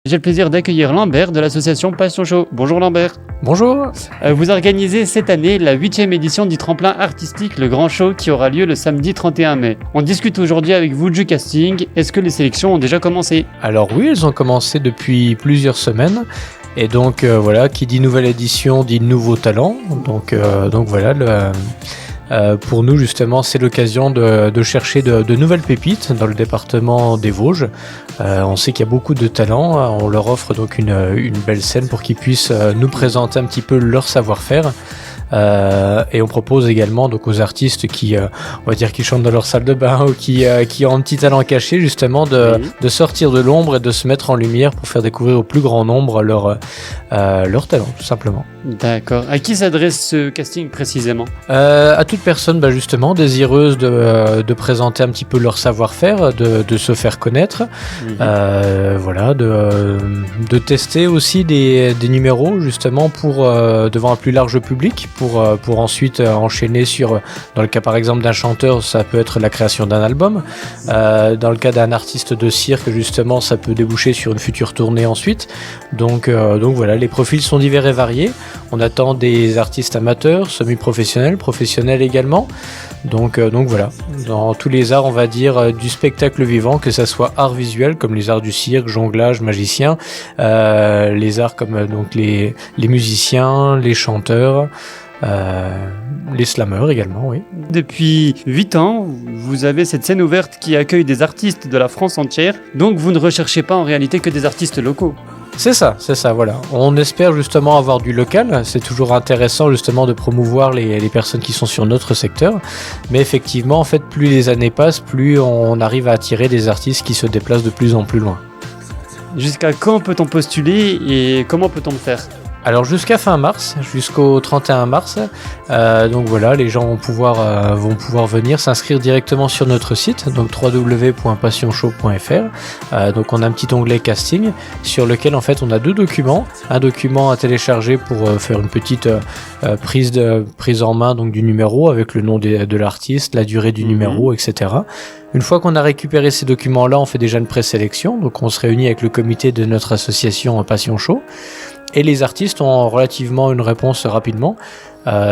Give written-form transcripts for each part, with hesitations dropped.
J'ai le plaisir d'accueillir Lambert de l'association Passion Show. Bonjour Lambert. Bonjour. Vous organisez cette année la 8e édition du tremplin artistique Le Grand Show qui aura lieu le samedi 31 mai. On discute aujourd'hui avec vous du casting. Est-ce que les sélections ont déjà commencé ? Alors oui, elles ont commencé depuis plusieurs semaines. Et donc voilà, qui dit nouvelle édition dit nouveau talent. Donc voilà, pour nous justement c'est l'occasion de chercher de nouvelles pépites dans le département des Vosges. On sait qu'il y a beaucoup de talents, on leur offre donc une belle scène pour qu'ils puissent nous présenter un petit peu leur savoir-faire. Et on propose également donc aux artistes qui on va dire qui chantent dans leur salle de bain ou qui ont un petit talent caché justement de sortir de l'ombre et de se mettre en lumière pour faire découvrir au plus grand nombre leur talent tout simplement. D'accord. À qui s'adresse ce casting précisément ? À toute personne justement désireuse de présenter un petit peu leur savoir-faire, de se faire connaître, voilà, de tester aussi des numéros justement pour devant un plus large public. Pour ensuite enchaîner dans le cas par exemple d'un chanteur, ça peut être la création d'un album. Dans le cas d'un artiste de cirque, justement, ça peut déboucher sur une future tournée ensuite. Donc voilà, les profils sont divers et variés. On attend des artistes amateurs, semi-professionnels, professionnels également. Donc voilà, dans tous les arts, on va dire, du spectacle vivant, que ça soit art visuel, comme les arts du cirque, jonglage, magicien, les arts comme donc les musiciens, les chanteurs, les slameurs également, oui. Depuis 8 ans, vous avez cette scène ouverte qui accueille des artistes de la France entière, donc vous ne recherchez pas en réalité que des artistes locaux. C'est ça, voilà. On espère justement avoir du local, c'est toujours intéressant justement de promouvoir les personnes qui sont sur notre secteur, mais effectivement, en fait, plus les années passent, plus on arrive à attirer des artistes qui se déplacent de plus en plus loin. Jusqu'à quand peut-on postuler et comment peut-on le faire ? Alors jusqu'à fin mars, jusqu'au 31 mars, donc voilà, les gens vont pouvoir venir s'inscrire directement sur notre site, donc www.passionshow.fr. Donc on a un petit onglet casting sur lequel en fait on a deux documents, un document à télécharger pour faire une petite prise en main donc du numéro avec le nom de l'artiste, la durée du numéro, etc. Une fois qu'on a récupéré ces documents-là, on fait déjà une présélection, donc on se réunit avec le comité de notre association Passion Show. Et les artistes ont relativement une réponse rapidement,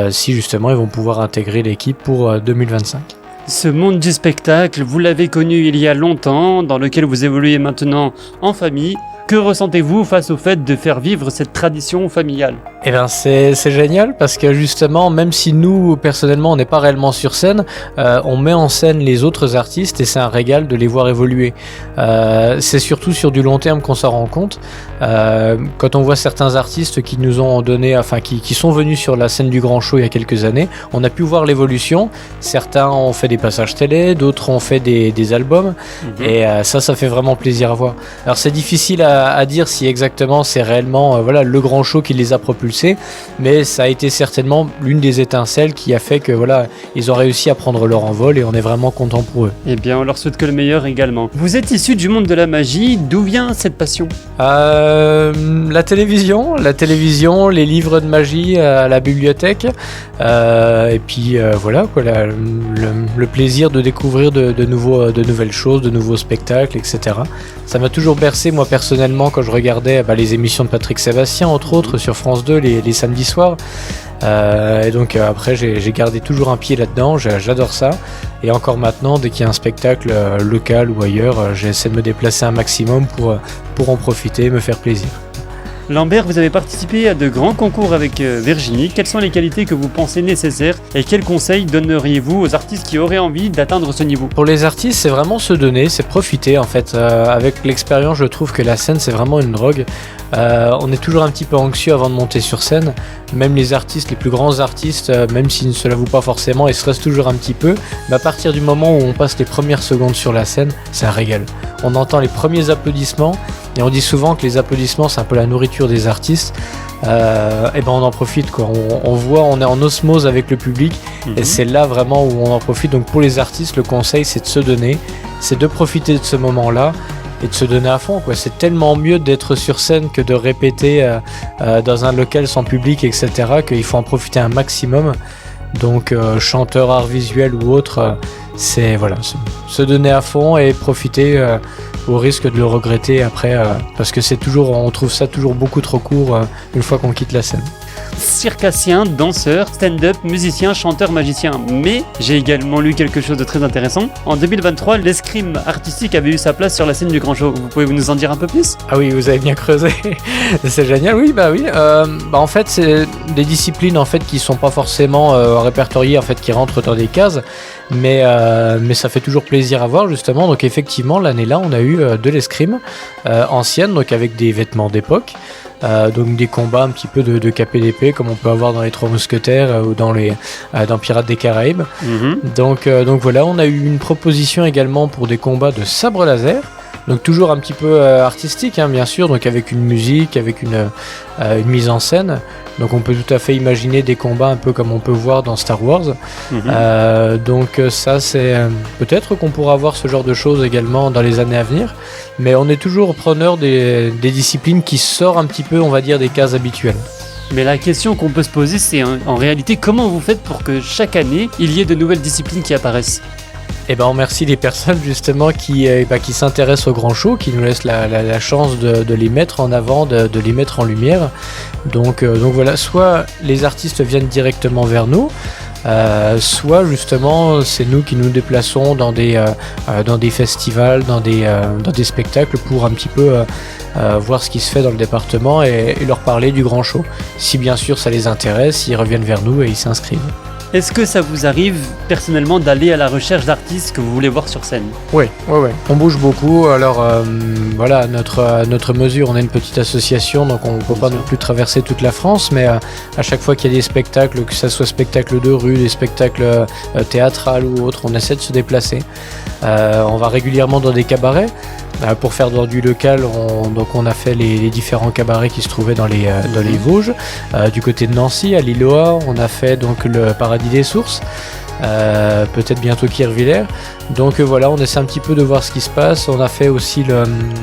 si justement ils vont pouvoir intégrer l'équipe pour 2025. Ce monde du spectacle, vous l'avez connu il y a longtemps, dans lequel vous évoluez maintenant en famille. Que ressentez-vous face au fait de faire vivre cette tradition familiale ? Eh bien c'est génial parce que justement, même si nous personnellement on n'est pas réellement sur scène, on met en scène les autres artistes et c'est un régal de les voir évoluer. C'est surtout sur du long terme qu'on s'en rend compte. Quand on voit certains artistes qui nous ont donné, enfin qui sont venus sur la scène du Grand Show il y a quelques années, on a pu voir l'évolution. Certains ont fait des passages télé, d'autres ont fait des albums et ça fait vraiment plaisir à voir. Alors c'est difficile à dire si exactement c'est réellement le Grand Show qui les a propulsés, mais ça a été certainement l'une des étincelles qui a fait que ils ont réussi à prendre leur envol et on est vraiment content pour eux. Eh bien on leur souhaite que le meilleur également. Vous êtes issu du monde de la magie, d'où vient cette passion ? La télévision, les livres de magie à la bibliothèque, et puis le plaisir de découvrir de nouvelles choses, de nouveaux spectacles, etc. Ça m'a toujours bercé moi personnellement quand je regardais les émissions de Patrick Sébastien entre autres sur France 2 les samedis soirs. Et donc après j'ai gardé toujours un pied là-dedans, j'adore ça. Et encore maintenant, dès qu'il y a un spectacle local ou ailleurs, j'essaie de me déplacer un maximum pour en profiter, me faire plaisir. Lambert, vous avez participé à de grands concours avec Virginie. Quelles sont les qualités que vous pensez nécessaires et quels conseils donneriez-vous aux artistes qui auraient envie d'atteindre ce niveau ? Pour les artistes, c'est vraiment se donner, c'est profiter en fait. Avec l'expérience, je trouve que la scène, c'est vraiment une drogue. On est toujours un petit peu anxieux avant de monter sur scène. Même les artistes, les plus grands artistes, même s'ils ne se l'avouent pas forcément, ils stressent toujours un petit peu. Mais à partir du moment où on passe les premières secondes sur la scène, c'est un régal. On entend les premiers applaudissements et on dit souvent que les applaudissements, c'est un peu la nourriture des artistes. Et on en profite quoi. On est en osmose avec le public et c'est là vraiment où on en profite. Donc pour les artistes, le conseil c'est de se donner, c'est de profiter de ce moment-là et de se donner à fond quoi. C'est tellement mieux d'être sur scène que de répéter dans un local sans public, etc. Qu'il faut en profiter un maximum. Donc chanteur, art visuel ou autre, c'est voilà, se donner à fond et profiter au risque de le regretter après, parce que on trouve ça toujours beaucoup trop court une fois qu'on quitte la scène. Circassien, danseur, stand-up, musicien, chanteur, magicien. Mais j'ai également lu quelque chose de très intéressant. En 2023, l'escrime artistique avait eu sa place sur la scène du Grand Show. Vous pouvez nous en dire un peu plus ? Ah oui, vous avez bien creusé. C'est génial. Oui. En fait, c'est des disciplines en fait qui sont pas forcément répertoriées, en fait, qui rentrent dans des cases. Mais ça fait toujours plaisir à voir justement. Donc effectivement, l'année-là, on a eu de l'escrime ancienne, donc avec des vêtements d'époque. Donc des combats un petit peu de KPDP comme on peut avoir dans les Trois Mousquetaires ou dans Pirates des Caraïbes. Donc voilà, on a eu une proposition également pour des combats de sabre laser. Donc toujours un petit peu artistique, hein, bien sûr, donc avec une musique, avec une mise en scène. Donc on peut tout à fait imaginer des combats un peu comme on peut voir dans Star Wars. Donc ça c'est peut-être qu'on pourra voir ce genre de choses également dans les années à venir. Mais on est toujours preneur des disciplines qui sortent un petit peu, on va dire, des cases habituelles. Mais la question qu'on peut se poser, c'est en réalité comment vous faites pour que chaque année il y ait de nouvelles disciplines qui apparaissent ? Et on remercie les personnes justement qui s'intéressent au Grand Show, qui nous laissent la chance de les mettre en avant, de les mettre en lumière. Donc voilà, soit les artistes viennent directement vers nous, soit justement c'est nous qui nous déplaçons dans des festivals, dans des spectacles pour un petit peu voir ce qui se fait dans le département et leur parler du Grand Show. Si bien sûr ça les intéresse, ils reviennent vers nous et ils s'inscrivent. Est-ce que ça vous arrive personnellement d'aller à la recherche d'artistes que vous voulez voir sur scène ? Oui. On bouge beaucoup. Alors voilà, à notre mesure, on est une petite association, donc on ne peut pas non plus traverser toute la France, mais à chaque fois qu'il y a des spectacles, que ce soit spectacles de rue, des spectacles théâtrales ou autres, on essaie de se déplacer. On va régulièrement dans des cabarets. Pour faire du local, on a fait les différents cabarets qui se trouvaient dans les Vosges. Du côté de Nancy, à Lillois, on a fait donc le Paradis des Sources, peut-être bientôt Kirchwiller. Donc voilà, on essaie un petit peu de voir ce qui se passe. On a fait aussi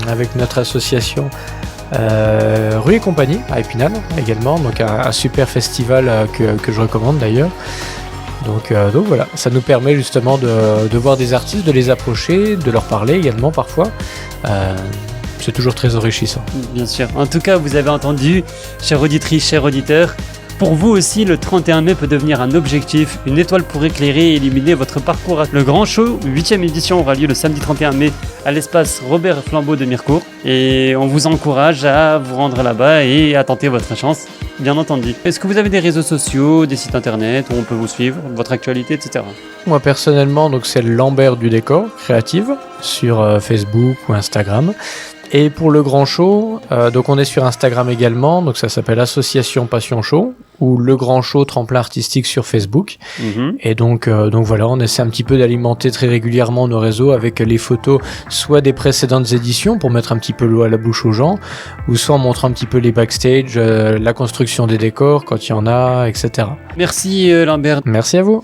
avec notre association Rue et Compagnie à Épinal également, donc un super festival que je recommande d'ailleurs. Donc voilà, ça nous permet justement de voir des artistes, de les approcher, de leur parler également parfois. C'est toujours très enrichissant. Bien sûr. En tout cas, vous avez entendu, chère auditrice, chers auditeurs, pour vous aussi, le 31 mai peut devenir un objectif, une étoile pour éclairer et illuminer votre parcours. Le Grand Show, 8e édition, aura lieu le samedi 31 mai à l'espace Robert Flambeau de Mirecourt. Et on vous encourage à vous rendre là-bas et à tenter votre chance, bien entendu. Est-ce que vous avez des réseaux sociaux, des sites internet où on peut vous suivre, votre actualité, etc. Moi personnellement, donc c'est Lambert du Décor Créative sur Facebook ou Instagram. Et pour le Grand Show, donc on est sur Instagram également, donc ça s'appelle Association Passion Show, ou Le Grand Show Tremplin Artistique sur Facebook. Et donc voilà, on essaie un petit peu d'alimenter très régulièrement nos réseaux avec les photos, soit des précédentes éditions pour mettre un petit peu l'eau à la bouche aux gens, ou soit en montrant un petit peu les backstage, la construction des décors quand il y en a, etc. Merci Lambert. Merci à vous.